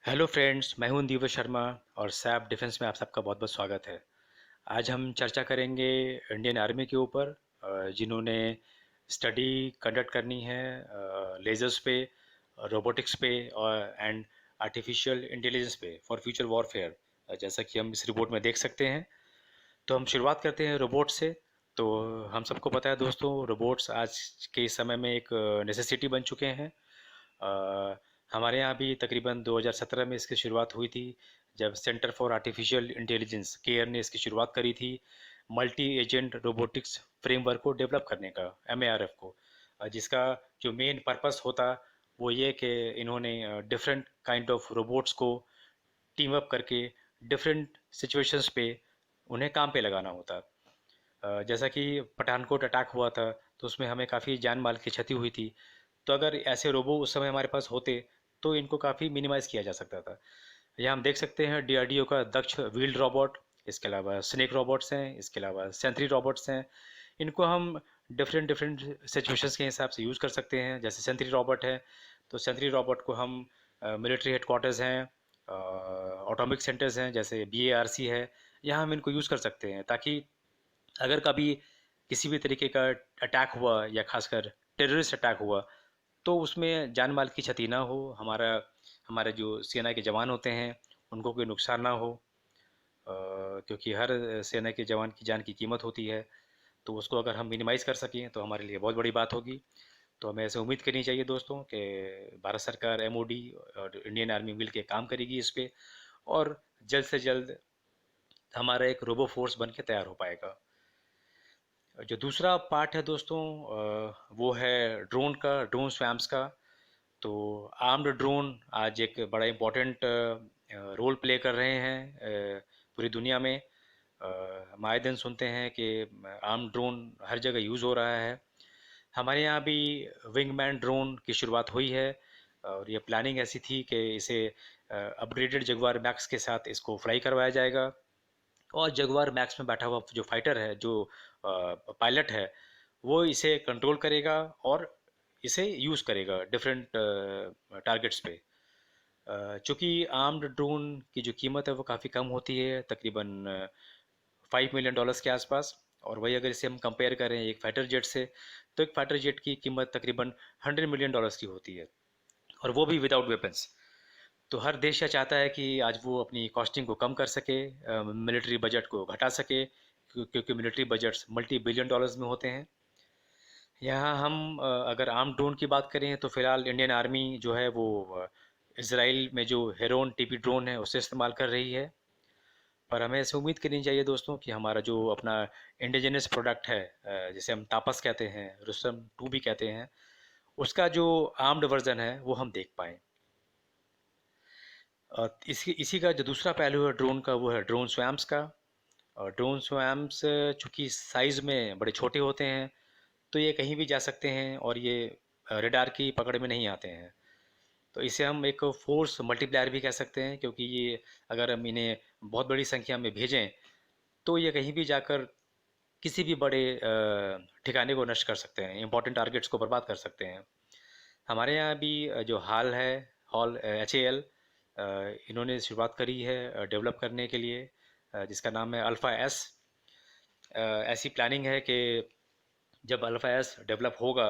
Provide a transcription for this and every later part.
Hello friends, मैं हूं दीपक शर्मा और सैप डिफेंस में आप सबका बहुत बहुत स्वागत है। आज हम चर्चा करेंगे इंडियन आर्मी के ऊपर, जिन्होंने स्टडी कंडक्ट करनी है लेजर्स पे, रोबोटिक्स पे और एंड आर्टिफिशियल इंटेलिजेंस पे फॉर फ्यूचर वॉरफेयर, जैसा कि हम इस रिपोर्ट में देख सकते हैं। तो हम शुरुआत करते हैं रोबोट से। तो हम सबको पता है दोस्तों, रोबोट्स आज के समय में एक नेसेसिटी बन चुके हैं। अ, हमारे यहाँ भी तकरीबन 2017 में इसकी शुरुआत हुई थी, जब centre for artificial intelligence care ने इसकी शुरुआत करी थी मल्टी एजेंट रोबोटिक्स फ्रेमवर्क को डेवलप करने का, MARF को। जिसका जो मेन पर्पस होता वो ये कि इन्होंने डिफरेंट काइंड ऑफ रोबोट्स को टीम अप करके डिफरेंट सिचुएशंस पे उन्हें काम पे लगाना होता। जैसा कि पठानकोट अटैक हुआ था, तो उसमें हमें काफ़ी जान माल की क्षति हुई थी। तो अगर ऐसे रोबो उस समय हमारे पास होते तो इनको काफ़ी मिनिमाइज़ किया जा सकता था। यहाँ हम देख सकते हैं DRDO का दक्ष व्हील्ड रोबोट, इसके अलावा स्नेक रोबोट्स हैं, इसके अलावा सेंट्री रोबोट्स हैं। इनको हम डिफरेंट डिफरेंट सिचुएशंस के हिसाब से यूज़ कर सकते हैं। जैसे सेंट्री रोबोट है, तो सेंट्री रोबोट को हम मिलिट्री हेडक्वार्टर्स हैं, ऑटोमिक सेंटर्स हैं जैसे BARC है, यहाँ हम इनको यूज़ कर सकते हैं, ताकि अगर कभी किसी भी तरीके का अटैक हुआ या खासकर टेररिस्ट अटैक हुआ, तो उसमें जान माल की क्षति ना हो, हमारा हमारे जो सेना के जवान होते हैं उनको कोई नुकसान ना हो। क्योंकि हर सेना के जवान की जान की कीमत होती है, तो उसको अगर हम मिनिमाइज़ कर सकें तो हमारे लिए बहुत बड़ी बात होगी। तो हमें ऐसे उम्मीद करनी चाहिए दोस्तों कि भारत सरकार, MOD और इंडियन आर्मी मिल के काम करेगी इस पे, और जल्द से जल्द हमारा एक रोबो फोर्स बन के तैयार हो पाएगा। जो दूसरा पार्ट है दोस्तों, वो है ड्रोन स्वैम्स का। तो आर्म्ड ड्रोन आज एक बड़ा इम्पोर्टेंट रोल प्ले कर रहे हैं पूरी दुनिया में। हम आए दिन सुनते हैं कि आर्म्ड ड्रोन हर जगह यूज़ हो रहा है। हमारे यहाँ भी विंगमैन ड्रोन की शुरुआत हुई है, और ये प्लानिंग ऐसी थी कि इसे अपग्रेडेड जगुआर मैक्स के साथ इसको फ्लाई करवाया जाएगा। और जगुआर मैक्स में बैठा हुआ जो फाइटर है, जो पायलट है, वो इसे कंट्रोल करेगा और इसे यूज़ करेगा डिफरेंट टारगेट्स पे। चूँकि आर्म्ड ड्रोन की जो कीमत है वो काफ़ी कम होती है, तकरीबन $5 मिलियन के आसपास। और वही अगर इसे हम कंपेयर करें एक फाइटर जेट से, तो एक फाइटर जेट की कीमत तकरीबन $100 मिलियन की होती है, और वो भी विदाउट वेपन्स। तो हर देश यह चाहता है कि आज वो अपनी कॉस्टिंग को कम कर सके, मिलिट्री बजट को घटा सके, क्योंकि military budgets multi billion dollars में होते हैं। यहाँ हम अगर आर्म ड्रोन की बात करें, तो फिलहाल इंडियन आर्मी जो है वो इसराइल में जो हेरोन TP ड्रोन है उसे इस्तेमाल कर रही है। पर हमें ऐसे उम्मीद करनी चाहिए दोस्तों कि हमारा जो अपना इंडिजिनस प्रोडक्ट है, जिसे हम तापस कहते हैं, रुस्तम 2 भी कहते हैं, उसका जो आर्म्ड वर्जन है वो हम देख पाएँ। इसी इसी का जो दूसरा पहलू है ड्रोन का, वो है ड्रोन स्वैम्स का। और ड्रोन स्वैम्स चूँकि साइज़ में बड़े छोटे होते हैं, तो ये कहीं भी जा सकते हैं और ये रडार की पकड़ में नहीं आते हैं। तो इसे हम एक फोर्स मल्टीप्लायर भी कह सकते हैं, क्योंकि ये अगर हम इन्हें बहुत बड़ी संख्या में भेजें, तो ये कहीं भी जाकर किसी भी बड़े ठिकाने को नष्ट कर सकते हैं, इंपॉर्टेंट टारगेट्स को बर्बाद कर सकते हैं। हमारे यहाँ भी जो हाल है, हॉल HAL, इन्होंने शुरुआत करी है डेवलप करने के लिए, जिसका नाम है अल्फ़ा एस। ऐसी प्लानिंग है कि जब अल्फ़ा एस डेवलप होगा,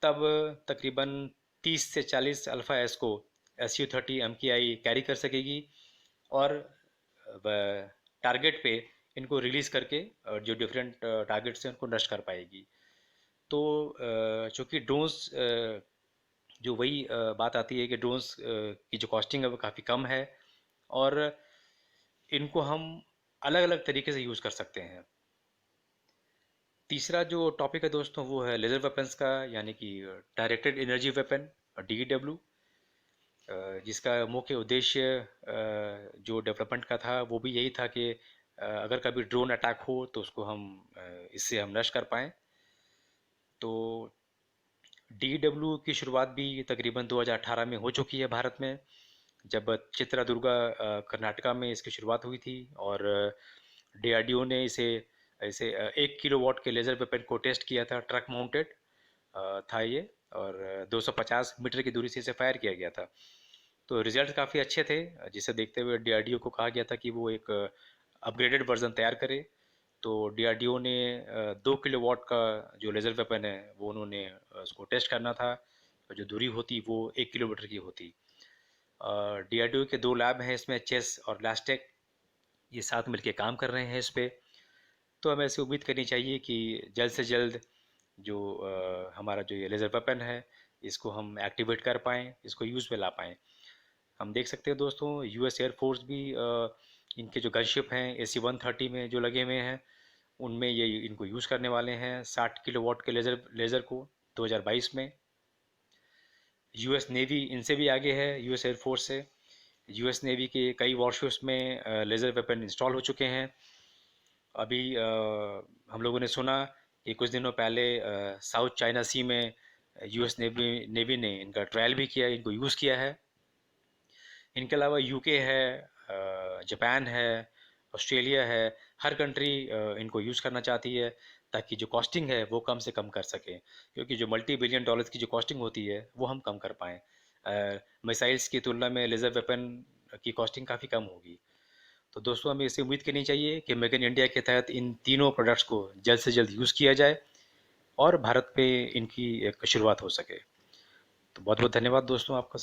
तब तकरीबन 30 से 40 अल्फ़ा एस को Su-30 MKI कैरी कर सकेगी, और टारगेट पे इनको रिलीज़ करके जो डिफरेंट टारगेट्स हैं उनको नष्ट कर पाएगी। तो चूँकि ड्रोन्स, जो वही बात आती है कि ड्रोन्स की जो कॉस्टिंग है वो काफ़ी कम है, और इनको हम अलग अलग तरीके से यूज़ कर सकते हैं। तीसरा जो टॉपिक है दोस्तों, वो है लेज़र वेपन्स का, यानी कि डायरेक्टेड एनर्जी वेपन, DEW, जिसका मुख्य उद्देश्य जो डेवलपमेंट का था वो भी यही था कि अगर कभी ड्रोन अटैक हो तो उसको हम इससे हम नष्ट कर पाएँ। तो DEW की शुरुआत भी तकरीबन 2018 में हो चुकी है भारत में, जब चित्रादुर्गा कर्नाटका में इसकी शुरुआत हुई थी। और DRDO ने इसे इसे 1 किलोवाट के लेज़र वेपन को टेस्ट किया था, ट्रक माउंटेड था ये, और 250 मीटर की दूरी से इसे फायर किया गया था। तो रिजल्ट काफ़ी अच्छे थे, जिसे देखते हुए डीआरडीओ को कहा गया था कि वो एक अपग्रेडेड वर्जन तैयार करे। तो डीआरडीओ ने 2 किलोवाट का जो लेज़र वेपन है वो उन्होंने उसको टेस्ट करना था, और जो दूरी होती वो 1 किलोमीटर की होती। डीआरडीओ के 2 लैब हैं इसमें, चेस और लास्टेक, ये साथ मिलके काम कर रहे हैं इस पे। तो हमें ऐसी उम्मीद करनी चाहिए कि जल्द से जल्द जो हमारा जो ये लेज़र वेपन है इसको हम एक्टिवेट कर पाएँ, इसको यूज़ में ला पाएँ। हम देख सकते हैं दोस्तों, यूएस एयरफोर्स भी इनके जो गनशिप हैं AC-130 में जो लगे हुए हैं, उनमें ये इनको यूज़ करने वाले हैं 60 किलोवाट के लेज़र लेज़र को 2022 में। यूएस नेवी इनसे भी आगे है, यूएस एयरफोर्स से। यूएस नेवी के कई वॉरशिप्स में लेज़र वेपन इंस्टॉल हो चुके हैं। अभी हम लोगों ने सुना कि कुछ दिनों पहले साउथ चाइना सी में यूएस नेवी ने इनका ट्रायल भी किया, इनको यूज़ किया है। इनके अलावा यूके है, जापान है, ऑस्ट्रेलिया है, हर कंट्री इनको यूज़ करना चाहती है ताकि जो कॉस्टिंग है वो कम से कम कर सकें, क्योंकि जो मल्टी-बिलियन डॉलर्स की जो कॉस्टिंग होती है वो हम कम कर पाएँ। मिसाइल्स की तुलना में लेज़र वेपन की कॉस्टिंग काफ़ी कम होगी। तो दोस्तों, हमें इससे उम्मीद करनी चाहिए कि मेक इन इंडिया के तहत इन तीनों प्रोडक्ट्स को जल्द से जल्द यूज़ किया जाए और भारत पे इनकी एक शुरुआत हो सके। तो बहुत बहुत धन्यवाद दोस्तों आपका।